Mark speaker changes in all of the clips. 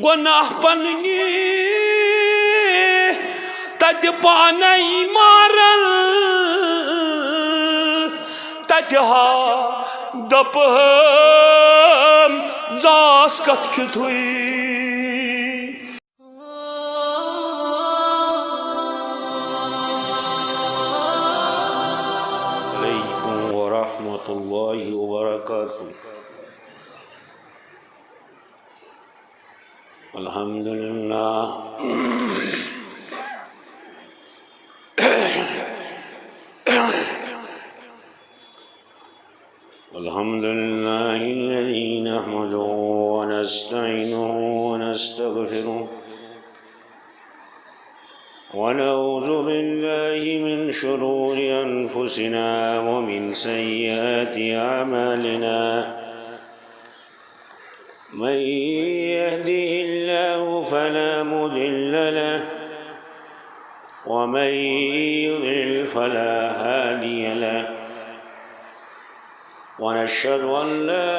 Speaker 1: گناہ پننی تت پانائی مارل تت ہا دپہم زاس کت کھت ہوئی علیکم ورحمۃ اللہ وبرکاتہ الحمدللہ الحمد لله الذي نحمده ونستعينه ونستغفره ونعوذ بالله من شرور أنفسنا ومن سيئات أعمالنا من يهده الله فلا مضل له ومن يضلل فلا هادي له ونشهد أن لا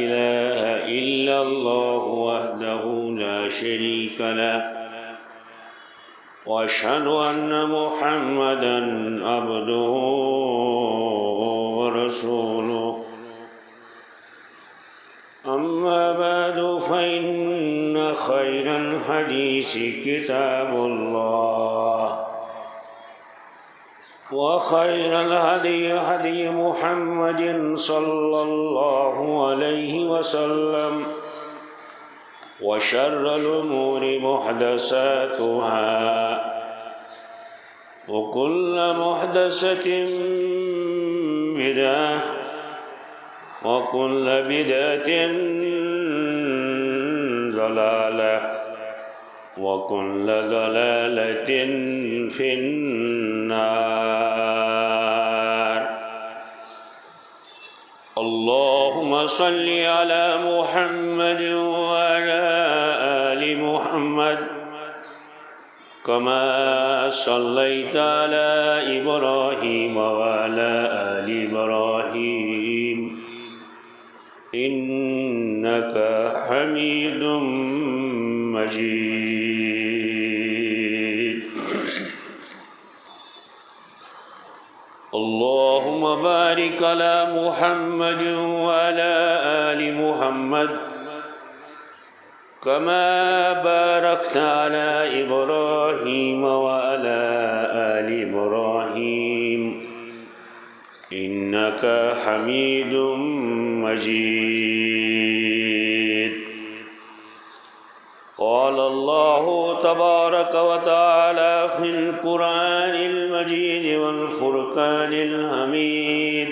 Speaker 1: إله إلا الله وحده لا شريك له وأشهد أن محمدًا عبده ورسوله أما بعد فإن خير الحديث كتاب الله وخير الهدي هدي محمد صلى الله عليه وسلم وشر الأمور محدثاتها وكل محدثة بدعة وكل بدعة ضلالة وكل ضلالة في النار اللهم صل على محمد وعلى آل محمد كما صليت على إبراهيم وعلى آل إبراهيم إنك حميد مجيد اللهم بارك على محمد وعلى آل محمد كما باركت على إبراهيم وعلى آل إبراهيم إنك حميد مجيد قال الله تبارك وتعالى في القرآن المجيد والفرقان الحميد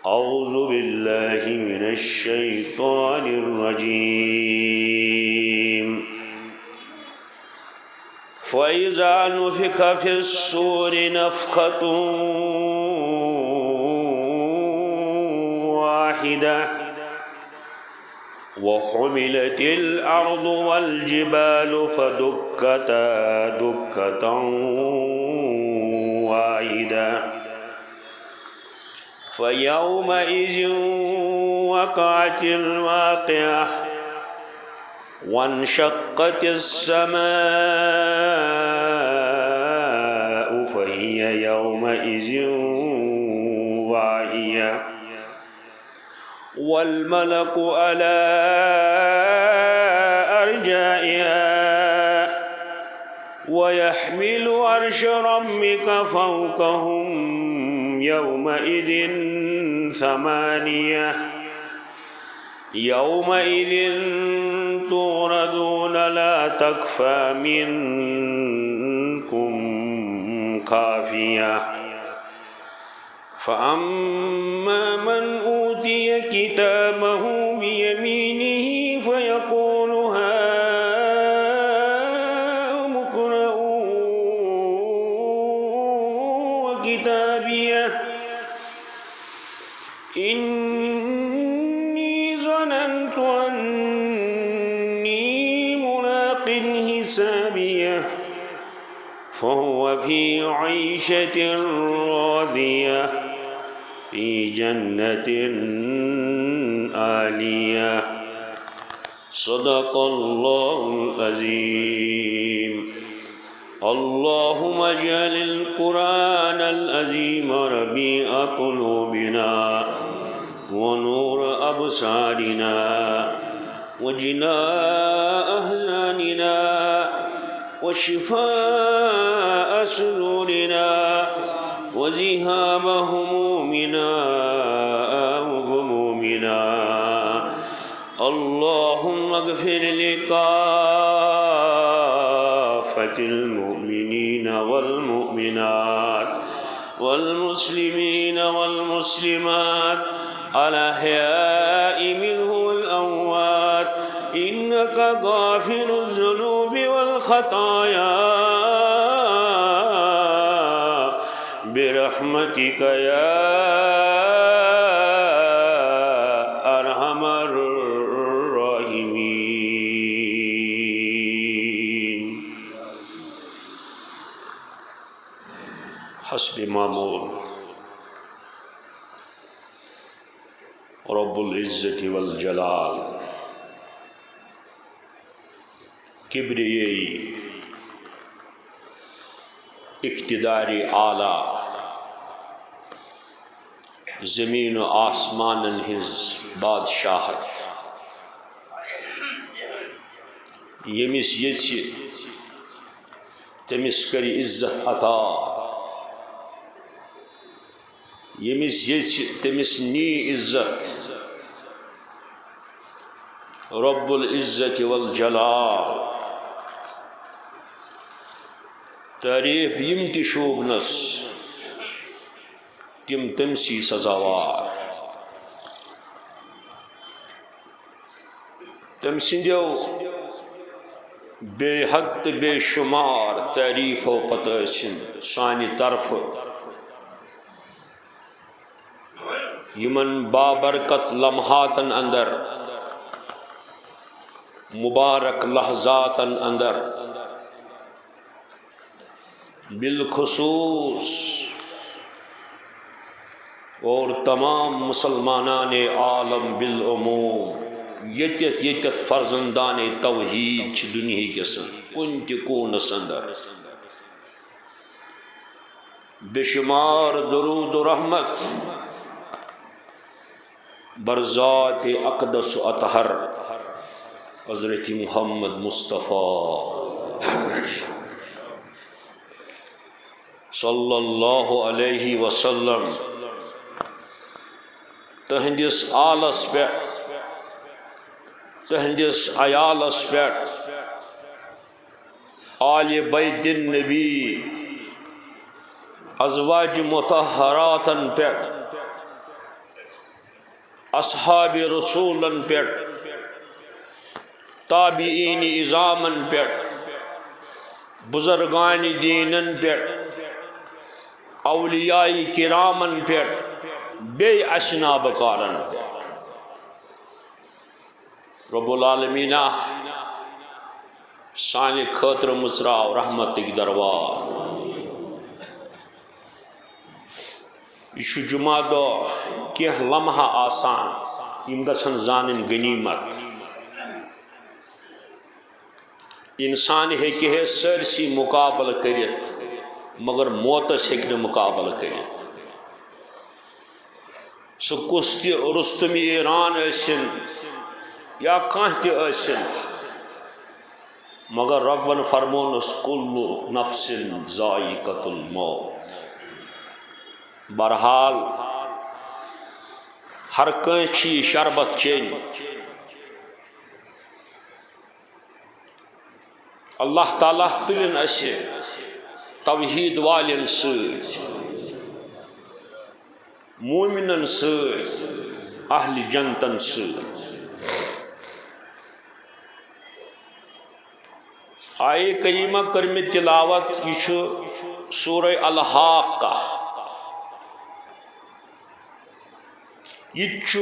Speaker 1: أعوذ بالله من الشيطان الرجيم فإذا نفخ في الصور نفخة واحدة وحملت الأرض والجبال فدكتا دكة واحدة فيومئذ وقعت الواقعة وانشقت السماء فهي يومئذ واهية والملك على أرجائها ويحمل عرش ربك فوقهم يومئذ ثمانية يومئذ توردون لا تخفى منكم خافية فأما من أوتي كتابه بيمينه فيقول هاؤم اقرءوا كتابيه إني ظننت أني ملاق حسابيه فهو في عيشة راضية في جنة عالية صدق الله العظيم. اللهم اجعل القرآن العظيم ربيع قلوبنا ونور أبصارنا وجلاء أحزاننا وشفاء صدورنا وذهاب همومنا وغمومنا. اللهم اغفر لكافة المؤمنين والمؤمنات والمسلمين والمسلمات الأحياء منهم والأموات إنك غافر الذنوب والخطايا برحمتك يا أرحم الراحمين. حسب معمول رب العزة والجلال کبریائی اقتدار اعلیٰ زمین و آسمان ہنز بادشاہت یمس یژھِ تمس کر عزت عطا یمس یژھِ تمس نی عزت. رب العزت والجلال تعریف یم تہ شوبنس تم تمسی سزاوار. تم سندیو بے حد بے شمار تعریف و پتہ سانہ طرف یمن بابرکت لمحاتن اندر مبارک لحظاتن اندر بالخصوص اور تمام مسلمانان عالم بالعموم یتت فرزندان توحید دنیا کس کن تہ کونس اندر بے شمار درود و رحمت برذات اقدس و اطہر حضرت محمد مصطفیٰ صلی اللہ علیہ وسلم تہندس آلس پہ تہندس عیالس پہ آل بیت النبی ازواج مطہراتن پہ اصحاب رسولن پہ تابعین اظامن پہ بزرگان دینن پہ اولیاء کرامن پہ بے اشناب کارن پہ. رب العالمین سانہ خاطر مژراو رحمتک دروار. یہ جمعہ دہ کی لمحہ آسان یم گژھن زانن غنیمت. انسان ہیکہ سرسی مقابل کرت مگر موتس ہیکہ مقابل کرت. سہ کس تہ رستم ایران ٲسِن یا کانٛہہ تہ ٲسِن مگر ربن فرمونس کل نفس ذائقۃ الموت. بہرحال ہر کٲنٛسہِ چھِ یہِ شربت چیٚنۍ. اللہ تعالیٰ تُلِن اسہِ توحید والٮ۪ن سۭتۍ مومنن سۭتۍ اہل جنتن سۭتۍ. آیے کریمہ کرمہِ تلاوت یہ چھُ سورہ الحاقہ. یہ چھُ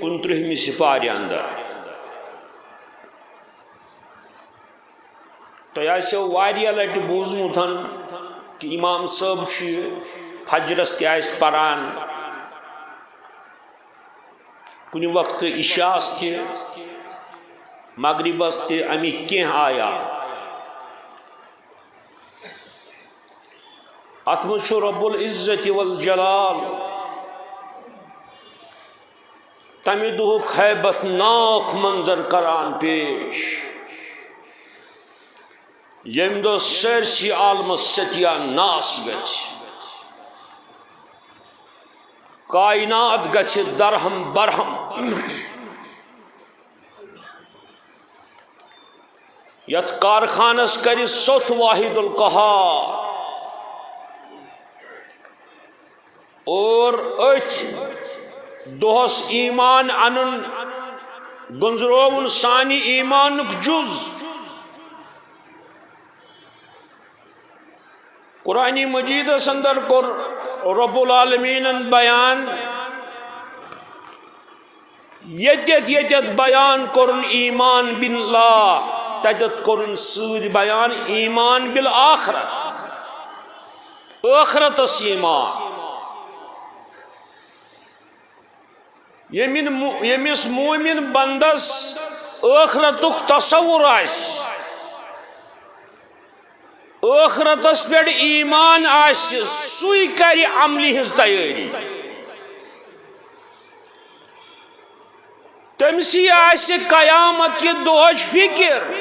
Speaker 1: 29 سپارِ اندر. تۄہہِ آسیو واریاہ لٹہِ بوٗزمُت کہ امام صٲب چھُ فجرس تہِ آسہِ پران کن وقت عشاءس تہ مغربس تہ امیک کینٛہہ آیات ات منٛز چھُ رب العزت والجلال تمہ دہُک حیبت ناک منظر کران پیش یم دہ سٲرسٕے عالمس ستیا ناس گژھِ کائنات گژھِ درہم برہم یتھ کارخانس کرِ سوٚتھ واحد القہار اور أتھ دۄہس ایمان انن گنزروون سانہِ ایمانُک جُز قرآن مجیدس اندر کور رب العالمین بیان یتت بیان کورن ایمان باللہ تتت کورن سۭتۍ بیان ایمان بالآخرت ٲخرتس ایمان یمس مومن بندس ٲخرتُک تصور آسہِ ٲخرتس پٮ۪ٹھ ایمان آسہِ سُے کرِ عملہِ ہٕنٛز تیٲری تٔمسٕے آسہِ قیامت کہِ دۄہٕچ فکر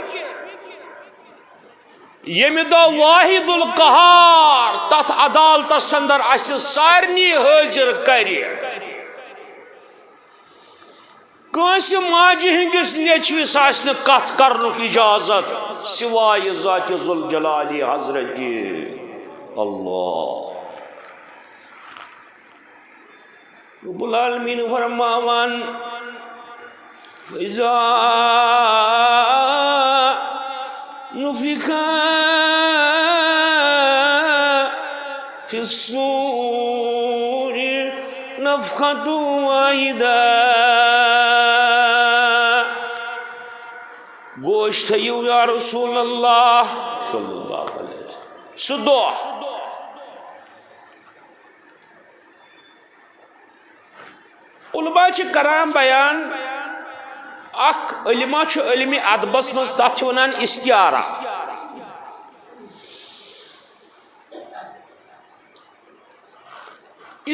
Speaker 1: ییٚمہِ دۄہ واحد القہار تتھ عدالتس اندر اسہِ سارنٕے حٲضر کرِ کٲنٛسہِ ماجہِ ہٕنٛدِس نیچوِس آسہِ نہٕ کتھ کرنُک اجازت سوائے ذات ذوالجلال حضرت اللہ رب العالمین فرماوان فَإِذَا نُفِخَ فِي الصُّورِ نَفْخَةٌ وَاحِدَةٌ گوش تھیو یا رسول اللہ صلی اللہ علیہ وسلم سُہ دۄہ علماء چھِ کران بیان اکھ علماء چھُ علمِ ادبس منٛز تتھ چھِ ونان استعارہ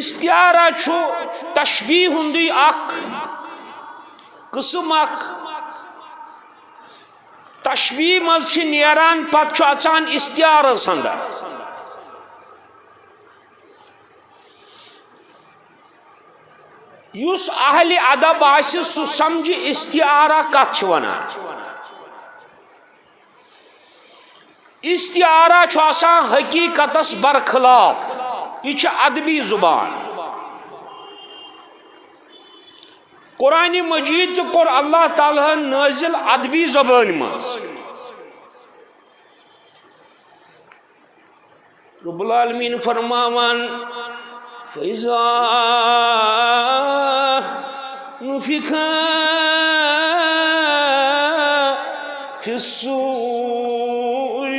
Speaker 1: استعارہ چھُ تشبیہ ہُنٛدُے اکھ قسم اکھ تشبیہ مز چھ نیران پتہ چھ اژان استعارس اندر یُس اہل ادب آسہِ سُہ سمجھِ استعارہ کتھ چھ ونان استعارہ چھ آسان حقیقتس برخلاف یہ چھ ادبی زبان قرآن مجید تہ کور اللہ تعالیٰ نازل ادبی زبان مز رب العالمین فرماوان فَإِذَا نُفِخَ فِي الصُّورِ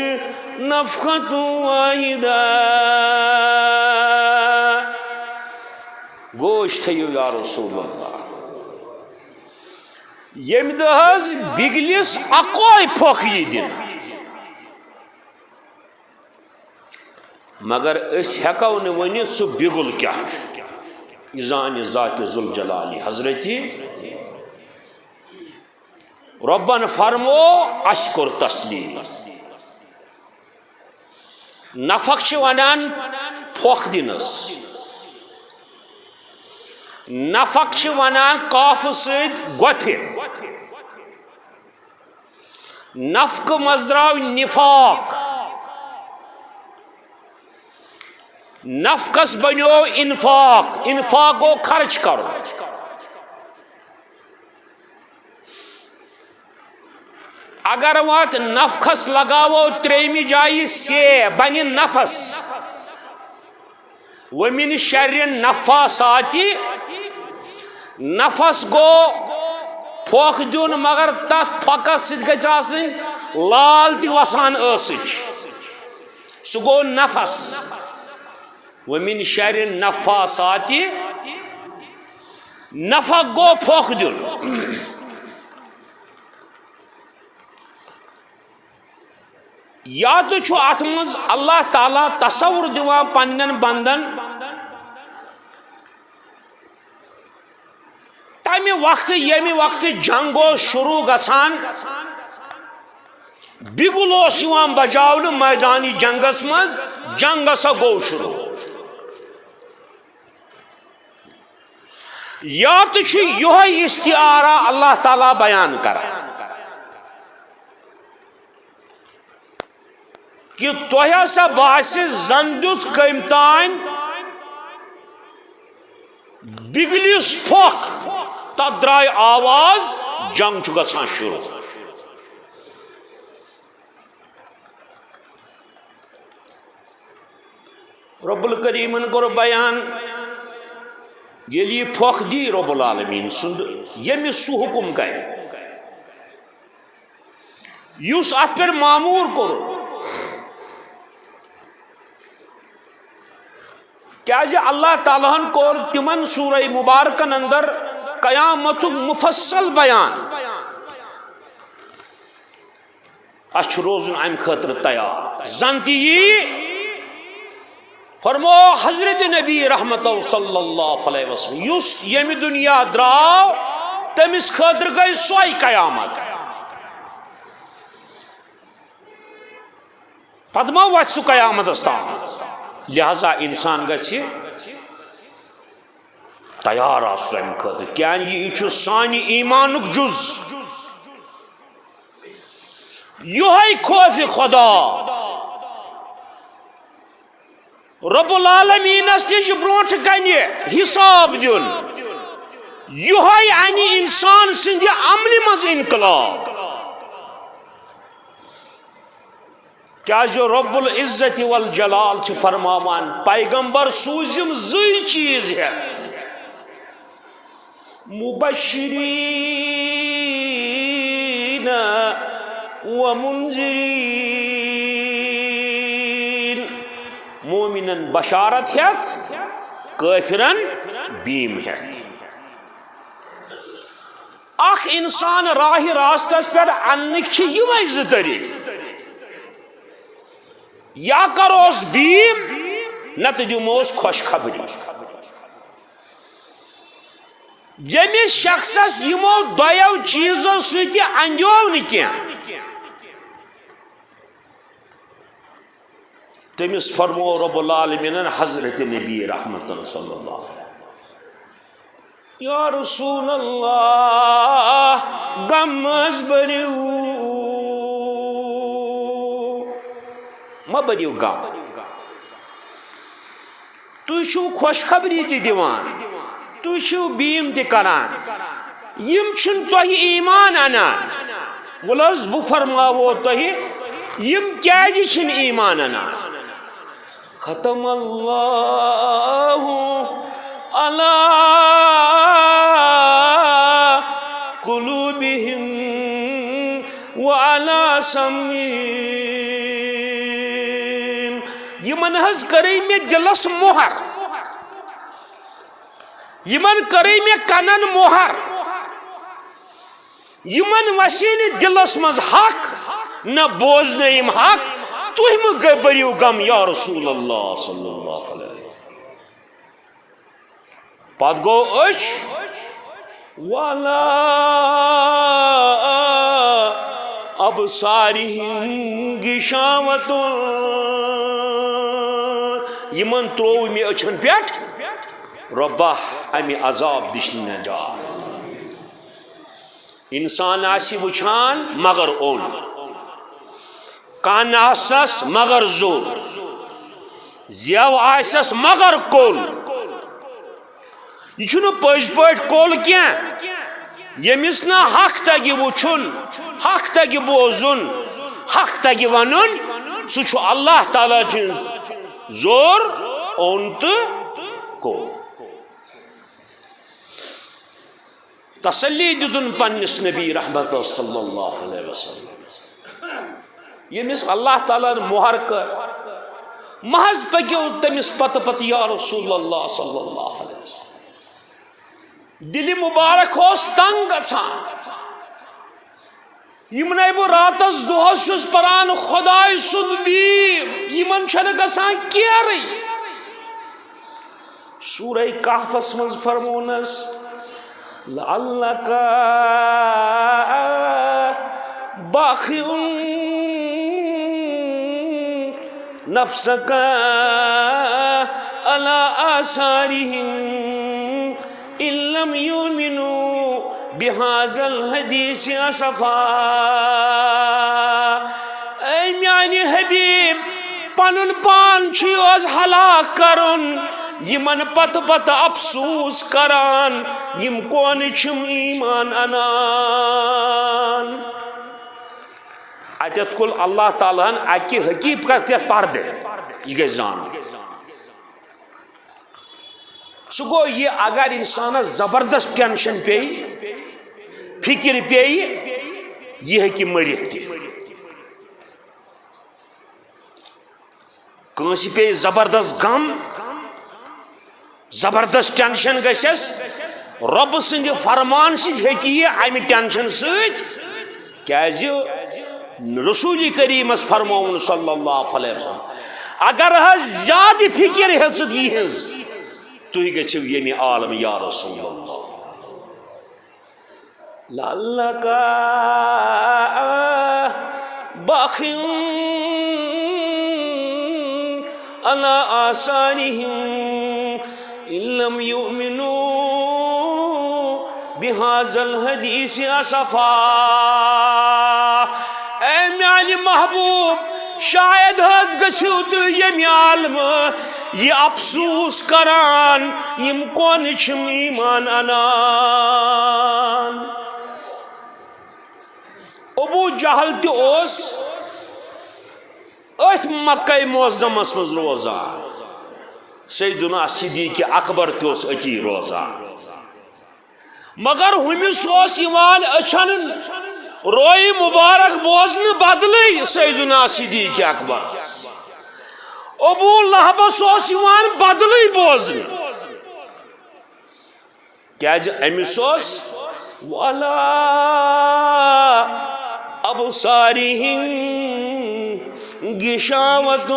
Speaker 1: نَفْخَةٌ وَاحِدَةٌ گوش تھیو یا رسول اللہ یم دہز بگلس اکوئی پھوک یہ دن مگر اس ہیکو نہ ونِتھ سُہ بگل کیا زانہِ ذات ذوالجلال حضرتی ربن فرمو اَسہِ کوٚر تسلیم نفق چھِ ونان پھوک دِنس نفق چھِ ونان قاف سۭتۍ گۄپھِ نفق مز درٛاو نفاق نفقس بنیو انفاق انفاق گو خرچ کرو اگر وات نفقس لگاو تریمی جائی سے بنی نفس ومن شر نفاساتی نفس گو پھوک دیون مگر تات پھکس ست گژھِ آسٕنۍ لال تہِ وسان ٲسٕچ سُہ گوٚو نفس ومن شر النفاسات نفق گو پھوک دن یا تو چھو ات مز اللہ تعالیٰ تصور دیوان پنن بندن تمہ وقت یمی وقت جنگو شروع گژھان بگل اوس یوان بجاونہ میدانی جنگس مز جنگ ہسا گو شروع یا تو چھ یہ استعارہ اللہ تعالیٰ بیان کران کہ تہ سا باسی زن دت کم تان بگلس پھوک تب درائے آواز جنگ چھ گژھان شروع رب الکریمن کور بیان یلی یہ پھوک دی رب العالمین سند یمس سہ حکم کر یس ات پر معمور کور کیازِ اللہ تعالیٰ ہن کور تمن سورہ مبارکن اندر قیامت مفصل بیان اچھ روزن ام خاطر تیار زنتی فرمو حضرت نبی رحمت صلی اللہ علیہ وسلم یس یم دنیا دراو تمس خاطر گئی سوئی قیامت پتما وت سہ قیامت استان لہذا انسان گژھِ تیار آسن امہ خاطر کیا یہ سانہ ایمانک جز یہ خوف خدا رب العالمینس تہ برونٹھ کنہ حساب دن یہ انہ انسان سند عمل مز انقلاب کیا جو رب العزت والجلال چھ فرماوان پیغمبر سوزم زی چیز ہے مبشرین ومنذرین مومنن بشارت ہے کافرن بیم ہے اخ انسان راہ راستس پر انک چھ یہ زٕ طریق یا کروس بیم نت دموس خوشخبری یمس شخصس یمو دو چیزوں ست اندیو نی تمس فرمو رب العالمین حضرت نبی رحمت صلی اللہ علیہ وسلم یا رسول اللہ غمز بریو ما بریو غم تُہۍ چھِو خوشخبری تہِ دِوان تُہۍ چھِو بیٖم تہِ کران یِم چھِنہٕ تۄہہِ ایٖمان اَنان وَلہٕ حظ بہٕ فرماوو تۄہہِ یِم کیٛازِ چھِنہٕ ایٖمان اَنان ختم اللہ علی قلوبہم وعلی سمعہم یمن حض کرے میں دلس موہر یمن کرے میں کنن موہر یمن وسین دلس مز حق نہ بوزن یم حق تُہۍ مہ بٔرِو غم یا رسول اللہ صلی اللہ علیہ وسلم پت گو والا ابصارہم غشاوۃ یمن ترو می اچھن پیٹ ربہ امی عذاب دش نجات انسان آسی وچھان مگر اون کان آسس مگر زور زیو آسس مگر کول یہ چھنہ پٔزۍ پٲٹھۍ کول کینٛہہ ییٚمِس نہ حق تگہِ وٕچھُن حق تگہِ بوزُن حق تگہِ ونُن سُہ چھُ اللہ تعالیٰ چہِ زور اوٚن تہٕ کول تسلی دِتُن پننِس نبی رحمت صلی اللہ علیہ وسلم ییٚمِس اللہ تعالیٰ مۄہر کٔر محض پٔکِو تٔمِس پتہٕ پتہٕ یا رسول اللہ صلی اللہ علیہ وسلم دل مبارک ہوس تنگ گژھان یمنے بہ راتس دہس چھس پران خدائے سند بیم یمن چھنہ گژھان کیرے سورہ کہفس مز فرمونس لعلک باخع نفسک علی آثارہم ان لم یؤمنوا بہذا الحدیث اسفا اے میانہ حبیب پنن پان چھ ہلاک کرن یمن پتہ افسوس کران یم کون چھم ایمان انان اتت کل اللہ تعالیٰ ہن اکی حقیقت کے پردے یہ گئی زان سو گو یہ اگر انسان زبردست ٹینشن پی فکر پی یہ ہکی مرت کنسی پی زبردست غم زبردست ٹینشن گھس رب سند فرمان سکی یہ امہ ٹینشن ست کیازِ رسول کریم فرمون صلی اللہ علیہ وسلم اگر زیادہ فکر ہزت یہ تھی گھو یمی عالم یا رسول اللہ لعلک باخع علی آثارہم ان لم یؤمنوا بہذا الحدیث اسفا اے میانہ محبوب شاید حد گژھو تو یمی عالم یہ افسوس کران یم کون چھم ایمان انان ابو جہل تہ اوس ات مکہ معظمس مز روزان سیدنا صدیق اکبر تہ اوس اتی روزان مگر ہمس اوس یوان اچھن روئی مبارک بوزن بدلے سیدنا صدیق اکبر ابو لہبس اوس یوان بدلے بوزن کیاز امس اوس وعلی ابصارہم غشاوۃ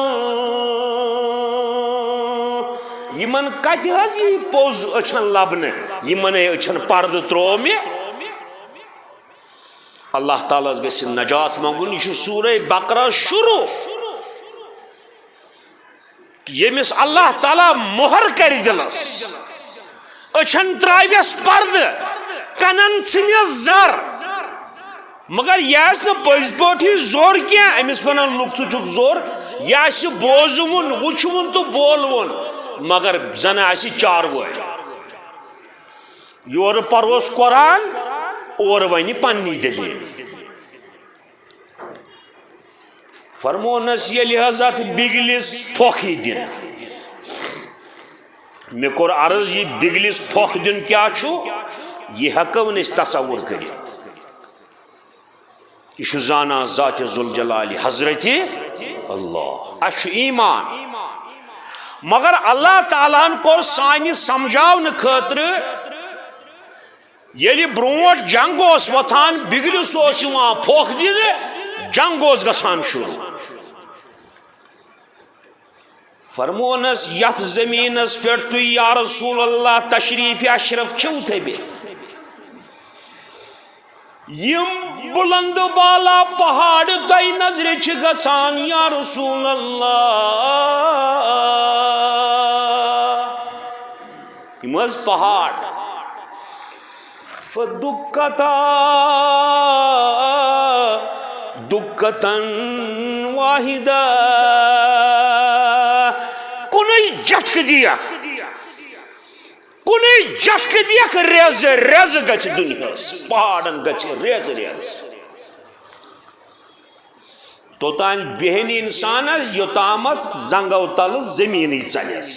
Speaker 1: یمن کتہ حظ یہ پوز اچھن لبنہ یمن اچھن پرد ترومہ اللہ تعالیٰ گھس نجات منگن یہ سورہ بقرہ شروع یمس اللہ تعالیٰ مہر کر دلس اچھن تراویس پرد کنن ژھنس زر مگر یہ پز پی زور کی امس ونان لوگ ثک زور یہ بوزون وچون تو بولون مگر زن آس چاروے یور پروس قرآن اور ون پنی دلیل فرمونس یل حضرت بگلس پھوکھ دن مے کور عرض یہ بگلس پھوکھ دن کیا چھو یہ ہکو نس تصور کر یہ زانا ذات ذوالجلال حضرت اللہ اچھ ایمان مگر اللہ تعالیٰ کور سانہ سمجھاؤن خاطر یلی بروٹ جنگ اس وتھان بگلس اس یوان پھوکھ دن جنگ اس گژھان شروع فرمونس یت زمینس پہ تھی یا رسول اللہ تشریف اشرف چھو تھبت یم بلند بالا پہاڑ تہ نظر گژھان یا رسول اللہ یم پہاڑ فدکتا دکتن واحدہ کنی جھٹک دیا کنی جھٹک دیا کہ ریز ریز گچ دنیا پہاڑن گچ ریز ریز توتان بہن انسان یوتامت زنگو تل زمینی چلیس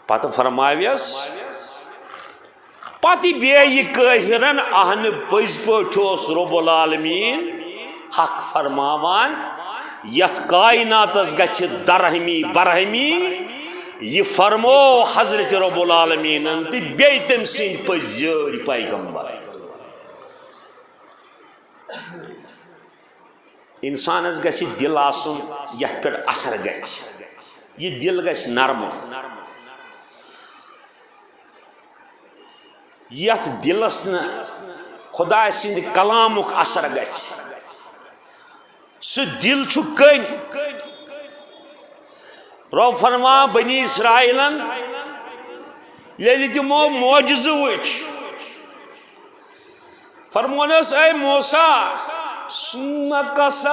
Speaker 1: پتہ فرماویس پتہ بیئی قاہرن اہن پز پوٹھوس رب العالمین حق فرماوان یت کائناتس گچھ درہمی برہمی یہ فرمو حضرت رب العالمین تو بیٚیہِ تٔمۍ سٕنٛدۍ پٔزۍ پیغمبر انسانس گژھِ دل آسُن یتھ پٮ۪ٹھ اثر گژھِ یہ دل گژھِ نرم یتھ دلس نہٕ خدا سٕنٛدِ کلامُک اثر گژھِ سُہ دل چھُ کٔنۍ رب فرما بنی اسرائیلن ییٚلہِ تِمو معجزٕ وٕچھ فرمونس اے موسیٰ ثم قست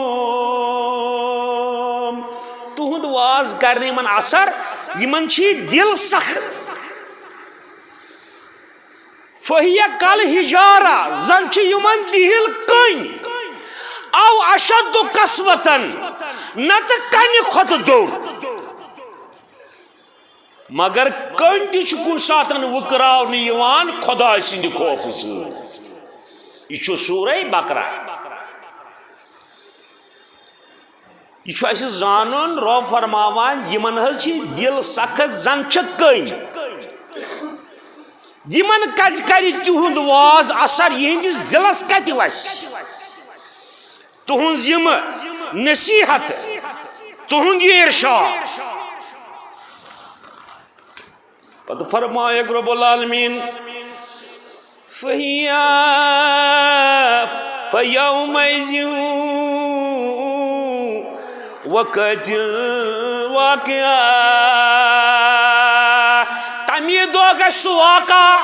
Speaker 1: قلوبہم تہنٛد واز کرنہٕ یمن اثر یمن چھ دل سخت فہیہ کل حجارہ زن چھ یمن دل کٔنۍ او اشد قسوتن نت کنہِ کھۄتہٕ دوٚر مگر کٔنۍ تہِ چھُ کُنہِ ساتن وٕکراونہٕ یِوان خۄداے سٕنٛدِ خوفہٕ سۭتۍ یہ چھُ سورہ بقرہ یہ چھُ اَسہِ زانُن رب فرماوان یمن حظ چھِ دل سخت زن چھِ کٔنۍ یمن کتہِ کرِ تِہُنٛد واز اثر یہنٛدِس دلس کتہِ وسہِ تہنٛز یِم نصیحت تہنٛد یہِ ارشاد پتہ فرمایک رب العالمین فیومئذ وقت واقعہ تمی دۄہ گژھِ سُہ واقعہ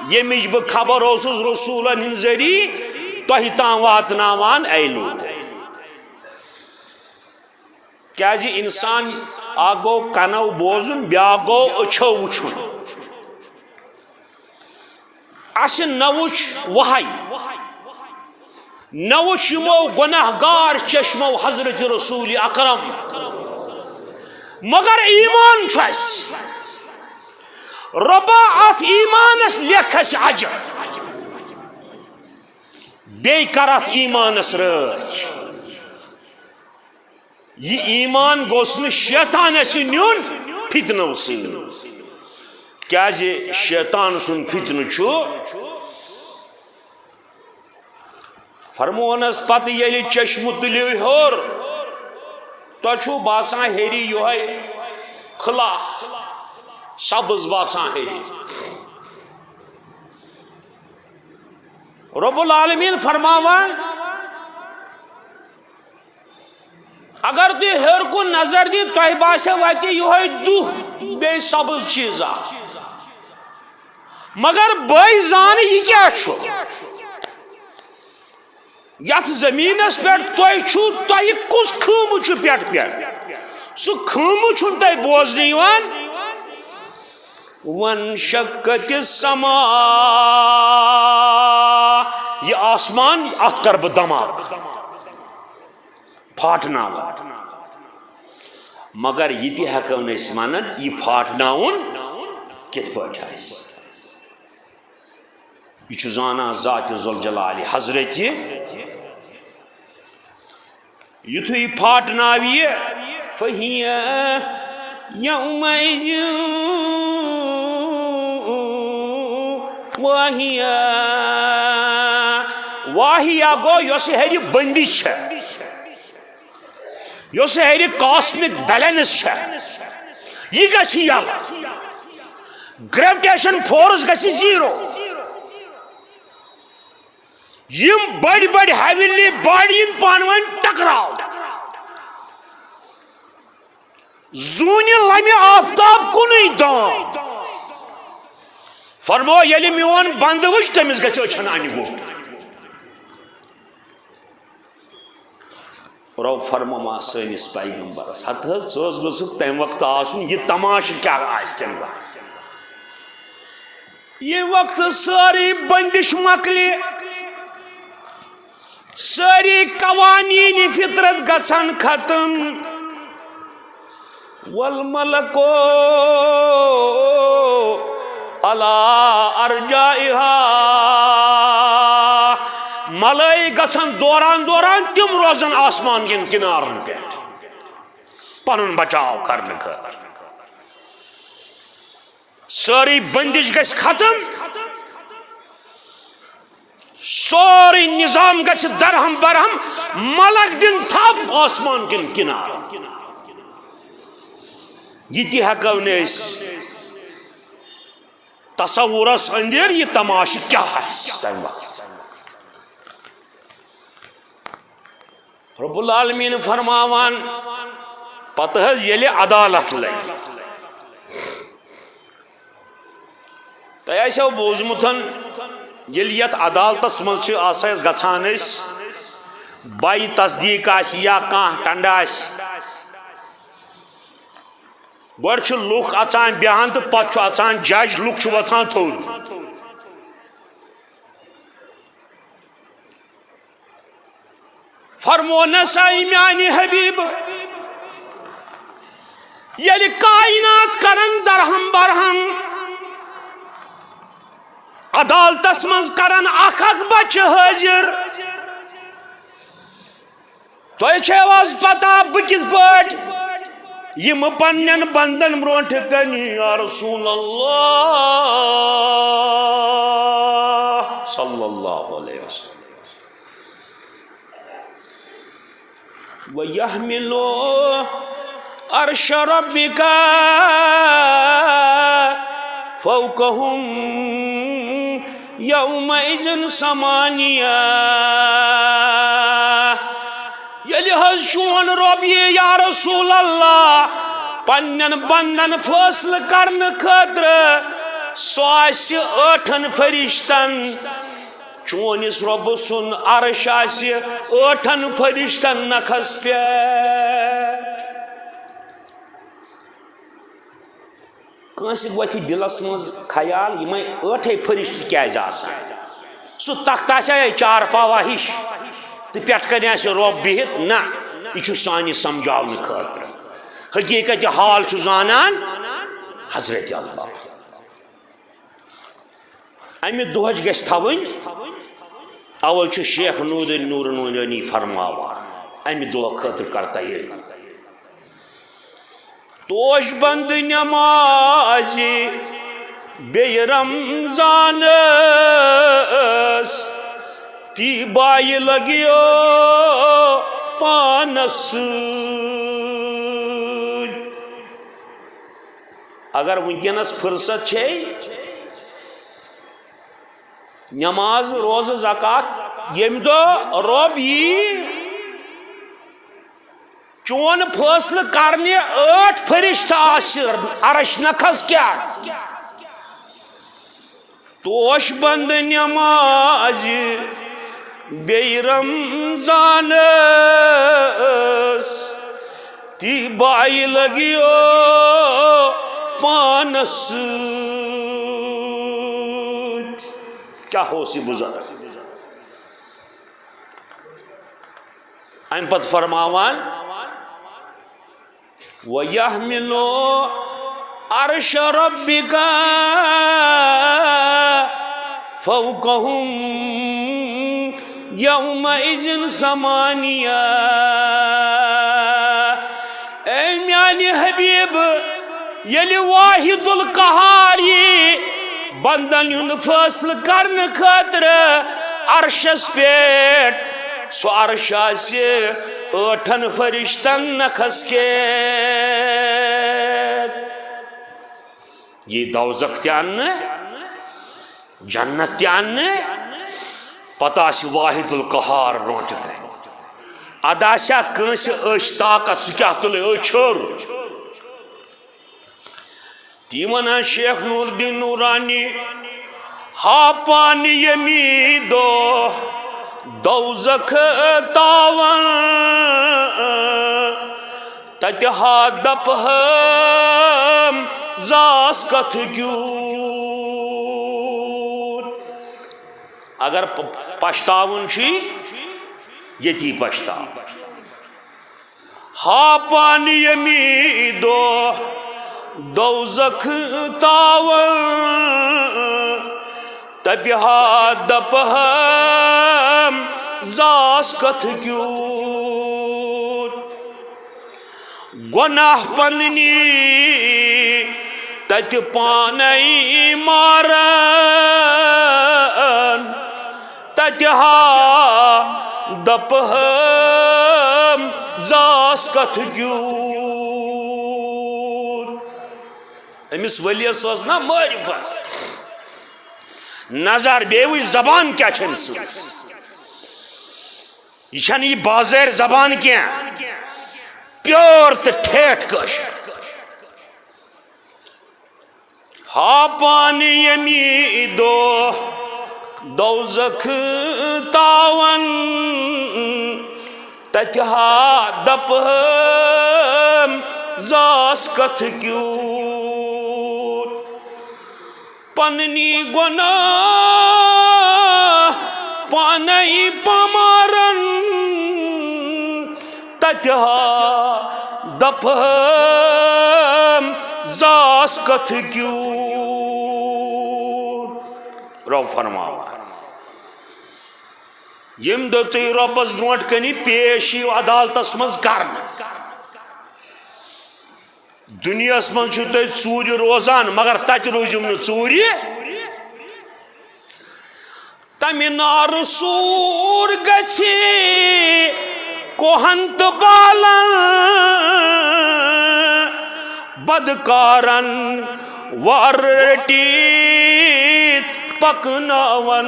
Speaker 1: ییٚمِچ بہٕ خبر اوسُس رسوٗلن ہٕنٛدِ ذٔریعہٕ تۄہہِ تام واتناوان اے لوٗکھ کیازِ انسان اکھ گوٚو کنو بوزُن بیٛاکھ گوٚو أچھو وٕچھُن اسہِ نہ وٕچھ وحی نہ وٕچھ یِمو گۄناہ گار چشمو حضرت رسول اکرم مگر ایمان چھُ اسہِ رۄبا اتھ ایمانس لیکھ اسہِ اجر بیٚیہِ کر اتھ ایمانس رٲچھ یہ ایمان گوٚژھ نہٕ شیطان اسہِ نیُن فتنو سۭتۍ کیازِ شیطان سُنٛد فتنہٕ چھُ فرمونس پتہٕ ییٚلہِ چشمہٕ تُلِو ہیوٚر تۄہہِ چھُو باسان ہیٚرِ یِہوٚے خلا سبز باسان ہیٚرِ رب العالمین فرماوان اگر تُہۍ ہیوٚر کُن نظر دِیِو تۄہہِ باسیو اَتہِ یِہوٚے دُہ بیٚیہِ سبز چیٖزا مگر بٔے زانہٕ یہِ کیٛاہ چھُ یتھ زٔمیٖنس پٮ۪ٹھ تۄہہِ چھُو تۄہہِ کُس خۭمہٕ چھُ پٮ۪ٹھٕ پٮ۪ٹھ سُہ خۭمہٕ چھُنہٕ تۄہہِ بوزنہٕ یِوان وَانشَقَّتِ السَّمَاءُ یہ آسمان اتھ کر بہٕ دھماکہٕ پھاٹناوان مگر یہ تہِ ہٮ۪کو نہٕ أسۍ ونِتھ یہِ پھاٹناوُن کِتھ پٲٹھۍ آسہِ یہ چھُ زانان ذاتِ ذوالجلالِ حضرت یُتھُے پھاٹناوِ یہِ فہیہ یومئذ واہیہ واہیہ گوٚو یۄس ہیٚرِ بٔنٛدِش چھےٚ یۄس ہیٚرِ کاسمک بیلنس چھےٚ یہِ گژھِ یلہٕ گریوِٹیشن فورس گژھِ زیٖرو یم بڑی بڑی ہیویلی باڈی پانوین ٹکراو زونہِ لمہِ آفتاب کُنُے دام فرمو ییٚلہِ میون بندٕ وٕچھ تٔمِس گژھِ أچھن انہِ گوٚٹ رب فرماوان سٲنِس پیغمبرس ہتہٕ حظ ژٕ حظ گوٚژھُکھ تمہِ وقتہٕ آسُن یہِ تماشہٕ کیٛاہ آسہِ تمہِ وقتہٕ ییٚمہِ وقتہٕ سٲرٕے بندش مۄکلہِ ساری قوانین فطرت گژھن ختم والملکو علی ارجائها ملائک گژھن دوران دوران تم روزن آسمان کن کنارن پہ پنن بچاؤ کرنے خاطر ساری بندش گژھِ ختم سورے نظام گژھِ درہم برہم ملک دن تھپ آسمان کن کنار یہ تہ ہیکو نہٕ أسۍ تصورس اندر یہ تماشہ کیا آسہِ تمہِ وقت رب العالمین فرماوان پتہ حظ ییٚلہِ عدالت لگہِ تۄہہِ آسیو بوٗزمُت ییٚلہِ یتھ عدالتس منٛز چھِ آسان گژھان أسۍ بایہِ تصدیٖق آسہِ یا کانٛہہ ٹنڈٕ آسہِ گۄڈٕ چھِ لُکھ اژان بیہان تہٕ پتہٕ چھُ اژان جج لُکھ چھِ وۄتھان تھوٚد فرمونس آیہِ میانہِ حبیٖب ییٚلہِ کائنات کرن درہم برہم عدالتس منٛز کرن اکھ اکھ بچہ حٲضِر تۄہہِ چھو آز پتہ بہٕ کِتھ پٲٹھۍ یم پنن بندن برونٹ کنی یا رسول اللہ صلی اللہ علیہ وسلم وَيَحْمِلُ عَرْشَ رَبِّكَ فَوْقَهُمْ يَوْمَئِذٍ ثَمَانِيَةٌ ییٚلہِ حظ چون رۄب یی یا رسول اللہ پنن بندن فٲصلہٕ کرنہٕ خٲطرٕ سُہ آسہِ ٲٹھن فرشتن چونس رۄب سُنٛد عرش آسہِ ٲٹھن فرشتن نکھس پٮ۪ٹھ کٲنٛسہِ وۄتھِ دِلس منٛز خیال یِمے ٲٹھے فرشتہٕ کیازِ آسان سُہ تخت آسیا چارپاوا ہِش تو پٮ۪ٹھ کَنہِ آسہِ رۄب بِہِتھ نہ یہِ چھُ سانہِ سمجھاونہٕ خٲطرٕ حقیٖقت حال چھُ زانان حضرت اللہ امہِ دۄہٕچ گژھِ تھاوٕنۍ اوے چھُ شیخ نورانی فرماوان امہِ دۄہ خٲطرٕ کر تیٲری توش بند نمازِ بیٚیہِ رمضانس تی بایہِ لگیو پانس سۭتۍ اگر ونکینس فرصت چھے نماز روزٕ زکات ییٚمہِ دۄہ رۄب یی چون فٲصلہٕ کرنہِ ٲٹھ فرشتہٕ آسہِ عرش نکھس کیٛاہ توش بند نمازِ بیٚیہِ رمضانس تی بایہِ لگیو پانس سۭتۍ کیٛاہ اوس یہِ بُزرگ امہِ پتہٕ فرماوان وَيَحْمِلُ عَرْشَ رَبِّكَ فَوْقَهُمْ يَوْمَئِذٍ ثَمَانِيَةٌ اے میانہِ حبیب ییٚلہِ واحد القہار یی بندن ہُنٛد فٲصلہٕ کرنہٕ خٲطرٕ عرشس پٮ۪ٹھ سُہ عرش آسہِ ٲٹھن فرشتن نکھس کٮ۪تھ یہِ دوزخ تہِ اننہٕ جنت تہِ اننہٕ پتہٕ آسہِ واحد القہار برونٛٹھ کَنہِ ادٕ آسیا کٲنٛسہِ أچھ طاقت سُہ کیٛاہ تُلہِ أچھ ہیوٚر تی ونان شیخ نور الدین نورانی ہا پانہِ ییٚمہِ دۄہ دوزخ تاون تتہِ ہا دپہم زاس کتھ کیوٗت اگر پشتاوُن چھُے ییٚتی پشتاو ہا پانہِ ییٚمہِ دۄہ دوزخ تاون تبہِ ہا دپہم زاس کتھ کیوٗت گناہ پننی تت پانائی مارن تت ہا دپہم زاس کتھ گیوت امس ولیس نا معرفت نظر بیوی زبان کیا چھ امس یہ بازیر زبان کیا پیور تو ٹھیٹھ کشر ہا پانی یمی دوزخ تاون تتہا دپہم زاس کتھ کیوت پننی گناہ پانائی پامارن تتہا دپہم زاس کتھ کیوت رب فرماو یم دو تھی ربس برونٹ کنی پیش یو عدالتس مز کرن دنیا من چھو تھی ژوٗرِ روزان مگر تتہ روزم نہ ژوٗرِ تمہ نار سور گژھِ کوہن تو بالن بدکارن ورٹیت پکناون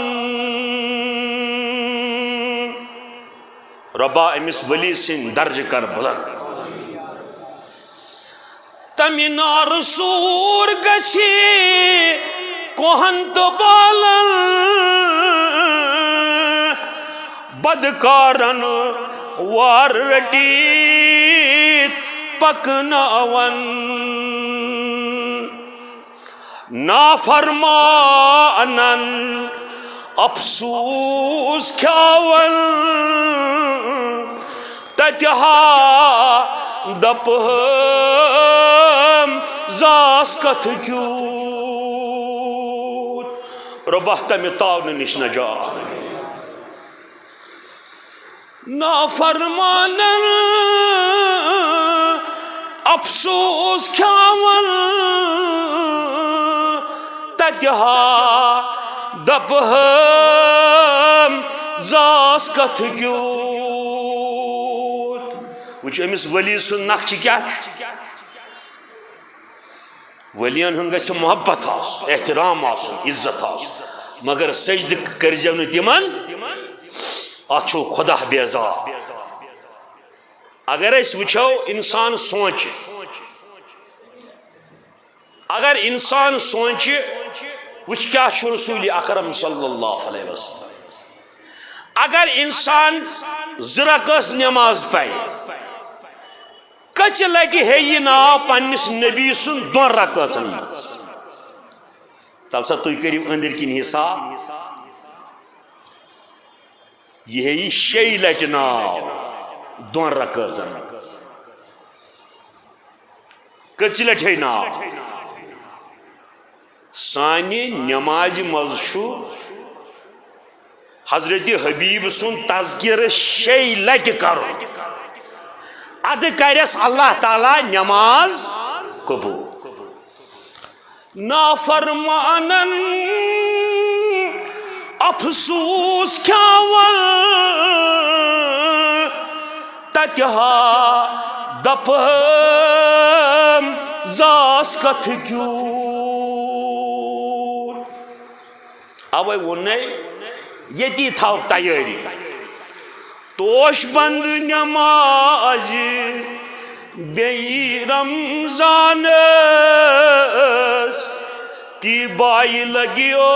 Speaker 1: ربا امس ولی سن درج کر بلند تمہ نار سور گچھی کوہن تو بالن بدکارن ورٹیت پکناون نافرمانن افسوس کھاون تتہا دپہم زاس کتھ کیوت ربہ تمہ تاون نش نجات نافرمانن افسوس کھاون تتہا دپہم زاس کتھ کیوت وچ امس ولی سن نقش کیا ولیان ہن گژھِ محبت آس احترام آسن عزت آس مگر سجدہ کرزیو نہ تمن اچھو خدا بیزار اگر اس وچھو انسان سوچ اگر انسان سوچ وچ کیا چھو رسول اکرم صلی اللہ علیہ وسلم اگر انسان زرکس نماز پائے کچھ لگی ہے یہ ناو پنس نبی سن دون رکعتن تل سا تھی کرو اندر کن حساب یہ ہے یہ شی لٹ ناو دون رکعتن کچھ لٹ ہے ناو سانی نماز مزشو حضرت حبیب سن تذکر شی لٹ کرو اد کرس اللہ تعالی نماز قبول نافرمانن افسوس کھاون تتہا دپہم زاس کتھ کیوت اوے ونے یتی تھاو تیاری توش بند نماز بی رمضانس کی بائی لگیو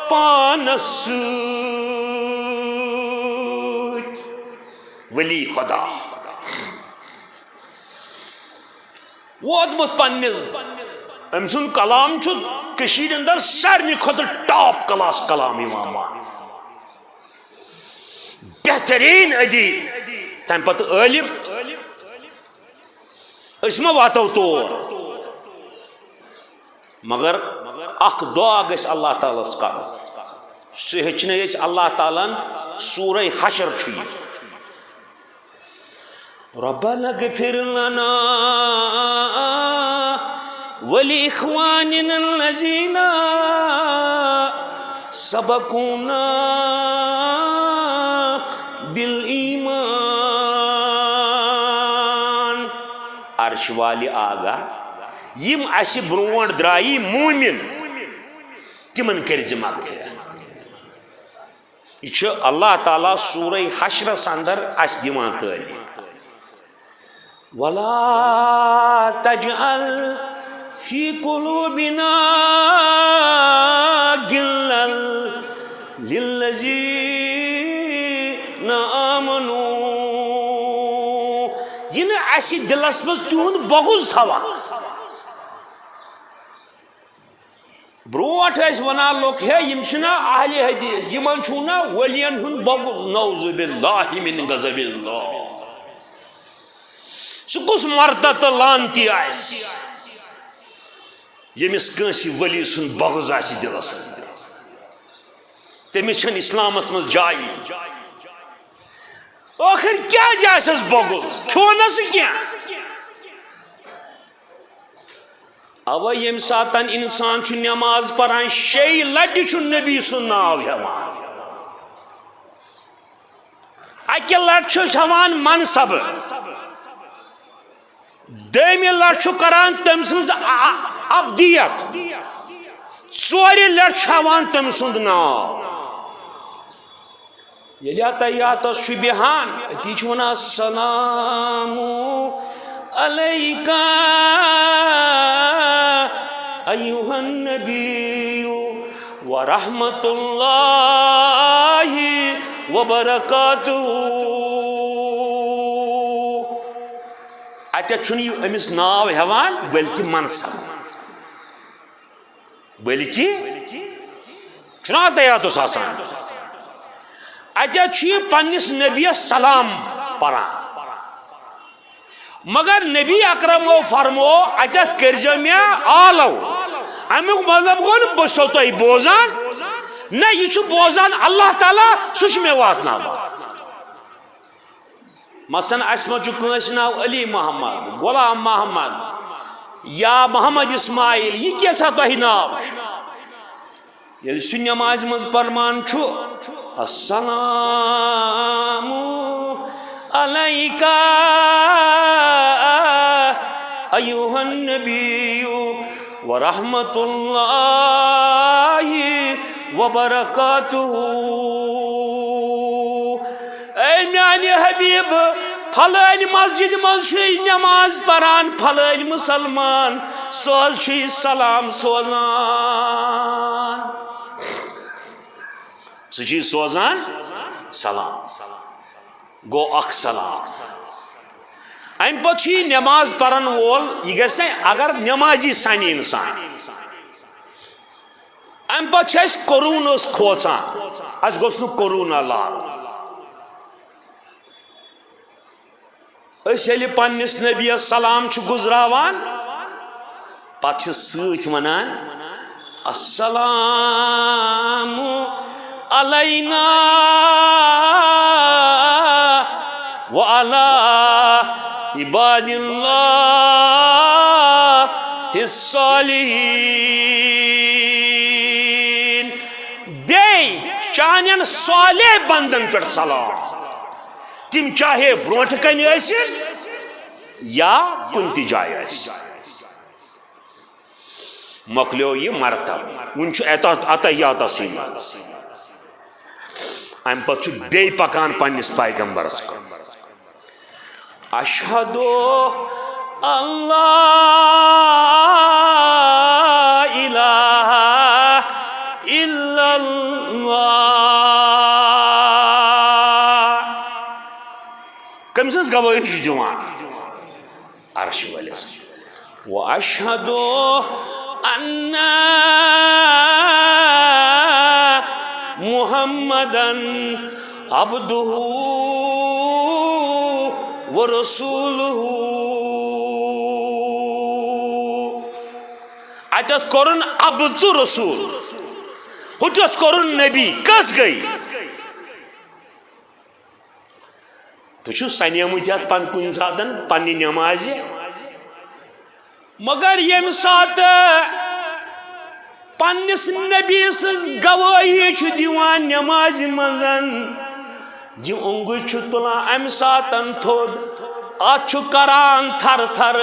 Speaker 1: پانس ولی خدا ووتمت پنس ام سن کلام کشیر اندر سارے کھت ٹاپ کلاس کلام مان بہترین ادی تم پتہ عالم اس ما واتو تور مگر اخ دعا گس اللہ تعالی کر سہ ہچن اللہ تعالی سورہ حشر چھ ربنا اغفر لنا ولإخواننا الذين سبقونا بالإيمان. عرش والی آگا یم اسی برونٹ درائی مومن تمن کرز مغفرت. یہ اللہ تعالیٰ سورہ حشرس اندر اس دیوان تعلیم. ولا تجعل في قلوبنا غلا للذين آمنوا. یہ اسی دلس مز تہند بغض تھوا. بروٹ ونان لوگ ہے یم چھنا اہل حدیث یمن چھونا ولین ہند بغض. نعوذ باللہ من غضب اللہ. سہ کس مرتہ تو لانتی آس یمس کنسی ولی سن بغض آس دلس تمس چھن اسلامس مز جائی. آخر کیا جاسس بغض کھونا سہ کیا. اوا یم ساتن انسان چھ نماز پران 6 لٹہ چھ نبی سن ناو ہیوان. اکہ لٹ چھ ہیوان منصب دمی لٹ کران تم سز ابدیت 4 لٹ ہیوان تم سند ناو. یل اتحیاتس چھ بہان اتی چھ ونان السلام علیکہ ایھا النبی ورحمۃ اللہ وبرکاتہ. اتہ چھن امس ناو ہیوان بلکہ منصب بلکہ چھنا اتحیاتس آسان. اتہ چھ پنس نبیس سلام پران مگر نبی اکرم فرمو اتت کرزو مے آلو. امیک مطلب گو بس تھی بوزان نا یہ بوزان اللہ تعالیٰ سہ مے واتن. مثلاً اس مز کنس ناو علی محمد غلام محمد یا محمد اسماعیل یہ کیسا تہ ناو. یل سہ نماز مز فرمان السلام علیکہ ایھا النبی ورحمۃ اللہ وبرکاتہ. اے میانہ حبیب فلانی مسجد مز نماز پران فلانی مسلمان سوز سلام سوزان سہ سوزان سلام گو اخ سلام. ام پتہ نماز پرن وول یہ گھس اگر نمازی سن انسان ام پتہ قرون کھوچان اس گوس نہ قرونا لال. اس یل پنس نبیس سلام گزراوان پتہ ست ونان السلام علینا وعلی عباد اللہ الصالحین. بی چانین صالح بندن پر سلام تم چاہے برونٹ کن ٲسِن یا کن تہ جائے ٲسِن. مکلیو یہ مرتب ون اتحیاتس مز. ام پتہ بی پکان پنس پیغمبرس کن اشہد اللہ الہ الا اللہ. کم سز گواہی دِوان عرش والس واشہد ان محمدن عبدہ ورسولہ. اتت کورن عبد رسول ہتت کورن نبی کس گئی. تو سنیمت یت پن کن سات پنہ نماز مگر یم سات پنس نبی سز گواہی دیوان نماز مزن یہ اونگج تلان ام ساتن تھود ات کران تھر تھر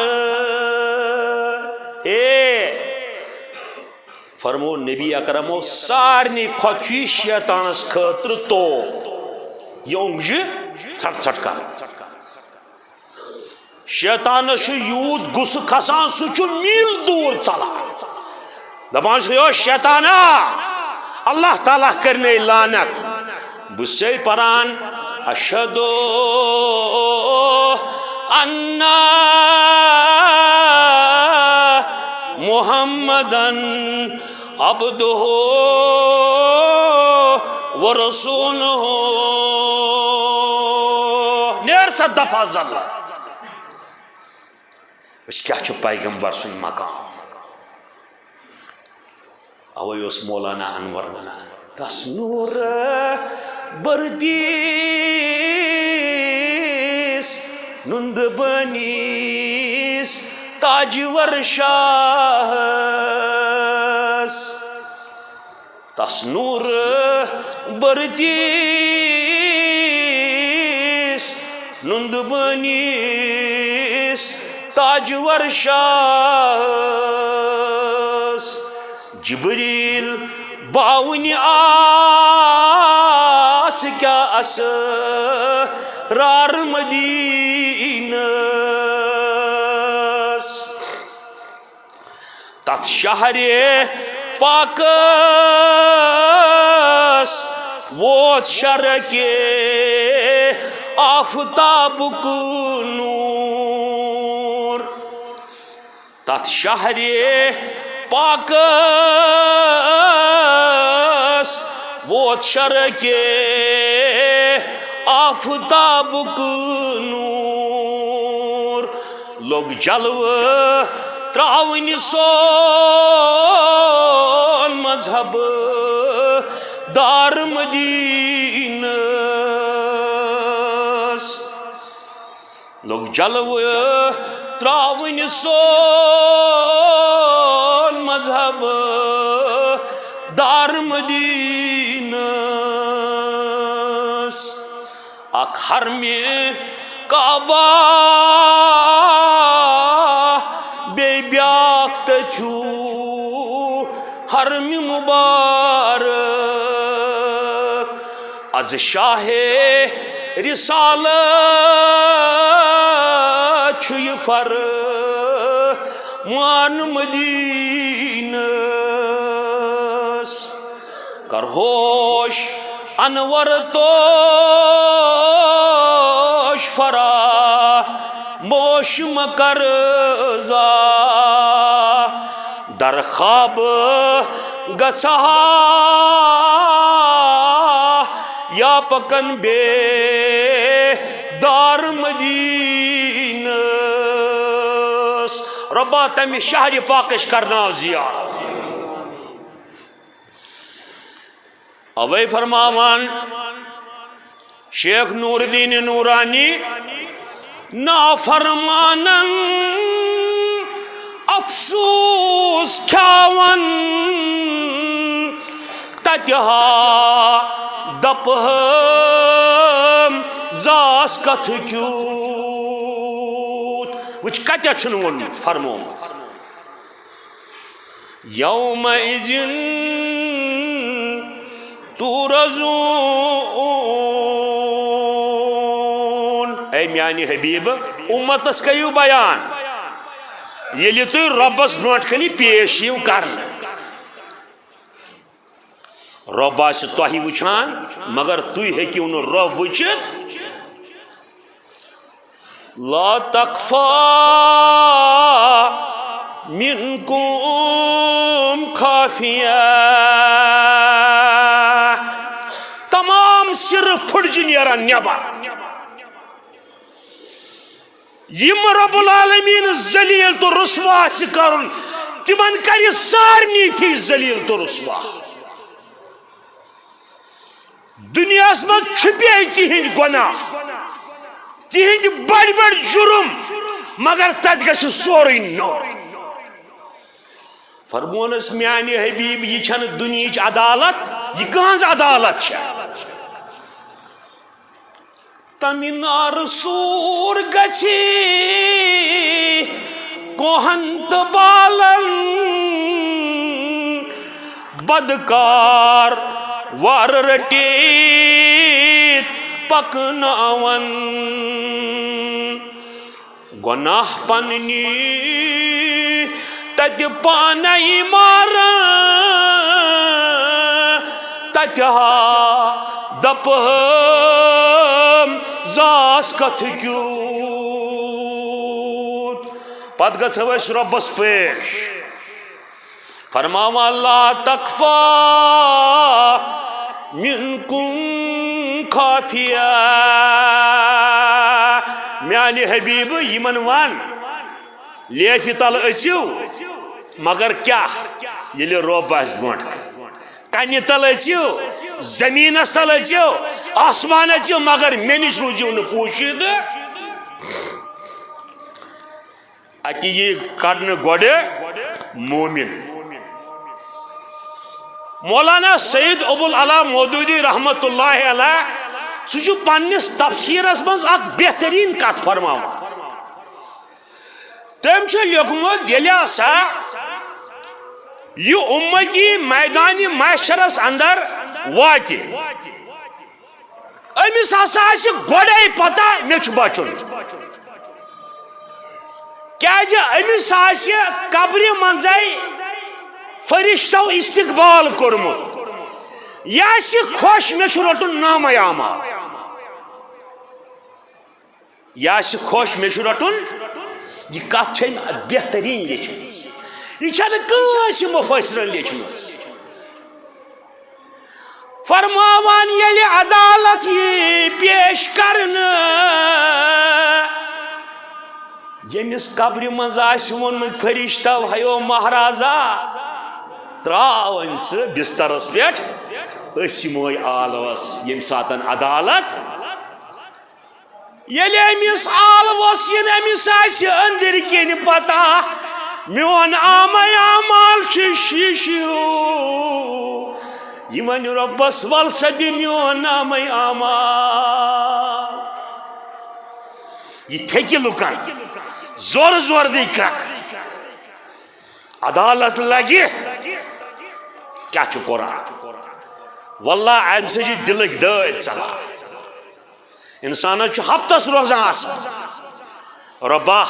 Speaker 1: فرمو نبی اکرمو سارنی کھوچی شیطانس خاطر تو یہ اونگج ژٹ ژٹ کر شیطانس یوت گس کھسان سہ میل دور ژلان دپان یو شیطانا اللہ تعالیٰ کرنے لعنت بس پران اشہد ان محمدن عبدہ ورسولہ نیر سا دفع زل اس کیا چھو پیغمبر سن مقام اوے اس مولانا انور ونا تس نور بردیس نند بنیس تاجور شاہس تس نور بردیس نند بنیس تاجور شاہس جبریل باونی آس کیا اس رار مدینس تت شہر پاکس ووت شرک آفتابک نور تت شہر پاکس ووت شرک آفتابک نور لوگ جلو تراون سون مذہب دار مدینس لوگ جلو تراون سون مذہب دار مدینس اک حرم کعبہ بے بیاک تچو حرم مبارک از شاہ رسالت چھوی فر مان مدینس کر ہوش انور توش فرا موش مکر زا در خواب گسا یا پکن بے دار مدینس ربا تمی شہر پاکش کرنا زیارت اوے فرماوان شیخ نور الدین نورانی نافرمانن افسوس کھاون تتہا دپہم زاس کتھ کیوت وچ کتہ چھنون فرمو یوم اذن تورزون اے میانی حبیب امتس کریو بیان یلی تو ربس برونٹ کنی پیشیو کرن رب آسہ تہی وچھان مگر تُہۍ ہیٚکِو نہٕ رب وٕچھِتھ لا تخفى منكم خافية تمام سر پھڑجہِ نیران نٮ۪بر یم رب العالمین ذلیل تو رسوا آسہِ کرُن تمن کرِ سارنٕے تھی ذلیل تو رسوا دنیا من چھپے تہند گناہ تہند بڑ بڑ جرم مگر تت گژھِ سورُے نو فرمونس میانہِ حبیب یہ چھنہٕ دنیاچ عدالت یہ کہاں عدالت چھِ تمہِ نارٕ سوٗر گژھِ کوہن تہٕ بالن بدکار وار رٹیت پکناون گناہ پننی تت پانے مارن تت دپہم زاس کتھ کیوت پت گژھو أسۍ رۄبس پیش فرماوا لا تخفى منكم خافية میانہِ حبیب یمن ون لیفہِ تل ٲسِو مگر کیاہ ییٚلہِ رۄب آسہِ برونٛٹھ کنہِ تل ٲسِو زمیٖنس تل ٲسِو آسمان ٲسِو مگر مےٚ نِش روٗزِو نہٕ پوٗشِدٕ اَتہِ یی کرنہٕ گۄڈٕ مومن مولانا سید ابو العلا مودودی رحمت اللہ علیہ سہ پنس تفسیرس مز اخ بہترین کت فرما تم لیکھمت ییٚلہِ ہسا یہ امتی میدان معاشرس اندر واتہِ امس ہسا آسہِ گۄڈے پتہ مےٚ چھُ بچُن کیازِ امس آسہِ قبرِ منٛزے فرشتو استقبال کورمت یہ آسہِ خوش مےٚ چھُ رٹُن نامہ اعمال یہ آسہِ خوش مےٚ چھُ رٹُن یہ کتھ چھِ أمۍ بہترین لیچھمٕژ یہ چھنہٕ کٲنٛسہِ مُفسرن لیچھمٕژ فرماوان ییٚلہِ عدالت یی پیش کرنہٕ ییٚمِس قبرِ منٛز آسہِ ووٚنمُت فرشتو ہیو مہرازا تراون سہ بسترس پہ یمے عالوس یم ساتن عدالت ییٚلہِ أمِس عالوس ین أمِس آسہِ أنٛدٕرۍ کِنۍ پتہ میون آمے اعمال چھُ شیٖشہٕ یہِ وَنہِ رۄبس ول سا دِ میون آمے اعمال یہِ تھیٚکہِ لُکن زورٕ زورٕ دی کرٛکھ عدالت لگہِ کیا چھُ قرآن واللہ امہِ سۭتۍ چھِ دِلٕکۍ دٲدۍ ژلان انسانس چھُ ہفتس روزان آسان رۄبا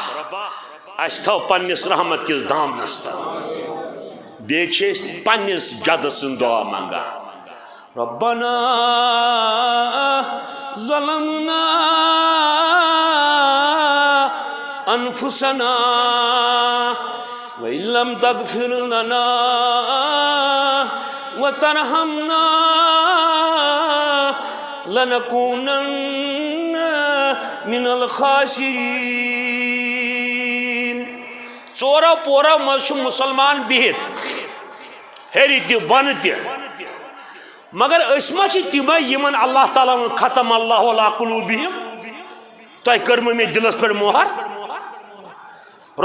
Speaker 1: اَسہِ تھاو پننِس رحمت کِس دامنس تل بیٚیہِ چھِ أسۍ پننِس جدٕ سُنٛد دعا منگان ربنا ظلمنا انفسنا وإن لم تغفر لنا وترحمنا لنكونن من الخاسرين ژورو پورو مز چھُ مسلمان بِہِتھ ہیٚرِ تہِ بۄنہٕ تہِ مگر أسۍ ما چھِ تِمے یِمن اللہ تعالیٰ ہن ختم اللہ علی قلوٗبِہِم تۄہہِ کٔرمٕژ مےٚ دِلس پٮ۪ٹھ مۄہر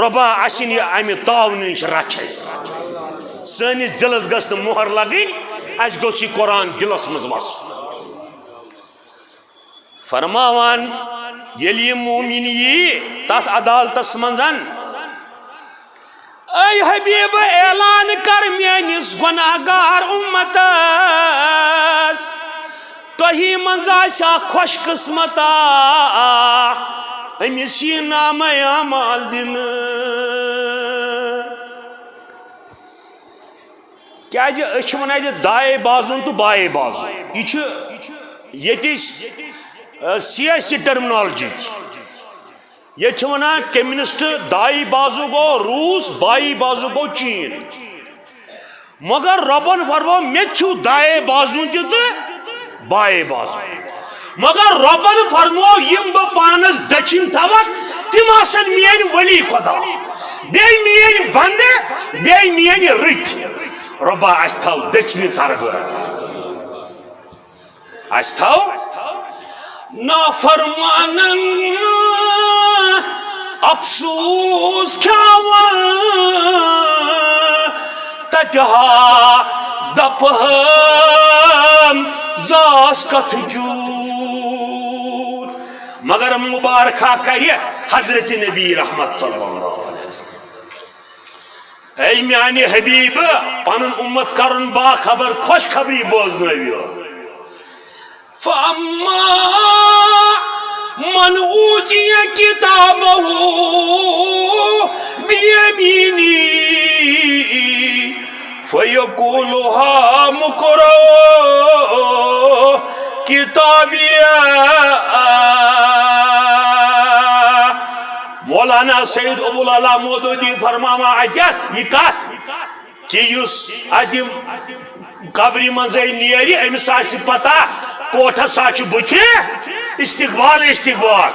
Speaker 1: رۄبا اَسہِ نہٕ امہِ تاونہٕ نِش رچھ اَسہِ سٲنِس دِلس گٔژھ نہٕ مۄہر لگٕنۍ اَسہِ گوٚژھ یہِ قرآن دِلس منٛز وسُن فرماوان ییٚلہِ یہِ مومِن یی تتھ عدالتس منٛز اے حبیب اعلان کر میٲنِس گۄناہگار اُمتس تۄہی منٛز آسہِ اکھ خۄش قٕسمتا أمِس یی نامے اعمال دِنہٕ کیازِ أسۍ چھِ ونان یہِ دایے بازُن تہٕ بایے بازُن یہِ چھُ ییٚتِچ سیاسی ٹرمنالجی یہ چھِ ونان کمیونسٹ دائی بازو گو روس بائی بازو گو چین مگر ربن فرمو مےٚ چھُ دایے بازو تہِ تہٕ بایے بازو مگر ربن فرمو یم بہٕ پانس دٔچھِنۍ تھاوکھ تِم آسن میٲنۍ ولی خدا بیٚیہِ میٲنۍ بندٕ بیٚیہِ میٲنۍ رٕتۍ رۄبا اَسہِ تھاو دٔچھنہِ ژرگہٕ اَسہِ تھاو نافرمانن افسوس کھاوان تتہا دپہم زاس کتھ جوت مگر مبارکہ کریہ حضرت نبی رحمت صلی اللہ علیہ وسلم اے میانی حبیب پنن امت کرن باخبر خوش خبری بوزنائیو فَأَمَّا مَنْ أُوتِيَ كِتَابَهُ بِيَمِينِهِ فَيَقُولُ هَاؤُمُ اقْرَءُوا كِتَابِيَهْ مولانا سید ابو العلا مودودی فرماوا اجت یہ کت کہ یس ادم قبری منزے نیری امس آس پتہ کوٹھس سا بتھ استقبال استقبال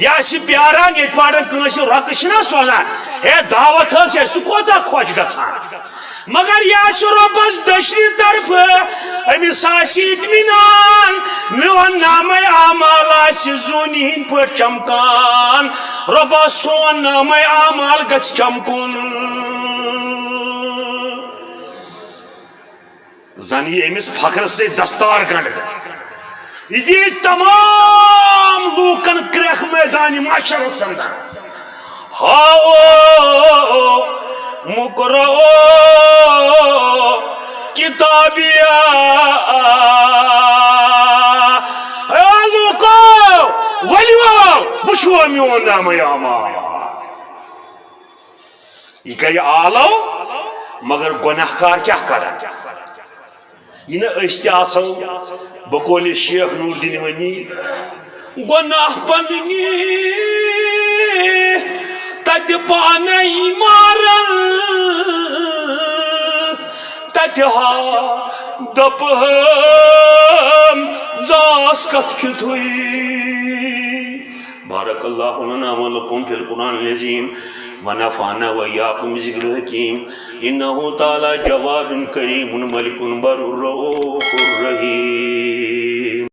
Speaker 1: یہ پیاران یہ پڑھن کنس رق سوزان ہے دعوت سہ کوتہ خوش گھان مگر یہ ربس دشنی طرف امس اطمینان میون نام اعمال زونی ہند پہ چمکان ربا سون نام اعمال گھ چمکن زن یہ امس فخر سے دستار گنڈ یہ تمام لوکن کرخ میدان معاشر سمجھا ہاؤ مقرؤ کتابیا لوکو ولیو وچھو میون نام اعمال یہ گئی آلو مگر گناہ کار کیا کرن یہ نا اشتیاسو بقول شیخ نور الدین ونی گناہ پننی تت پانی مارن تتہا دپہم زاس کت کت ہوئی بارک اللہ لنا ولکم فی القرآن العظیم ونفعنا وإياكم بذكر الحكيم إنه تعالى جواد كريم ملك بر رؤوف رحيم.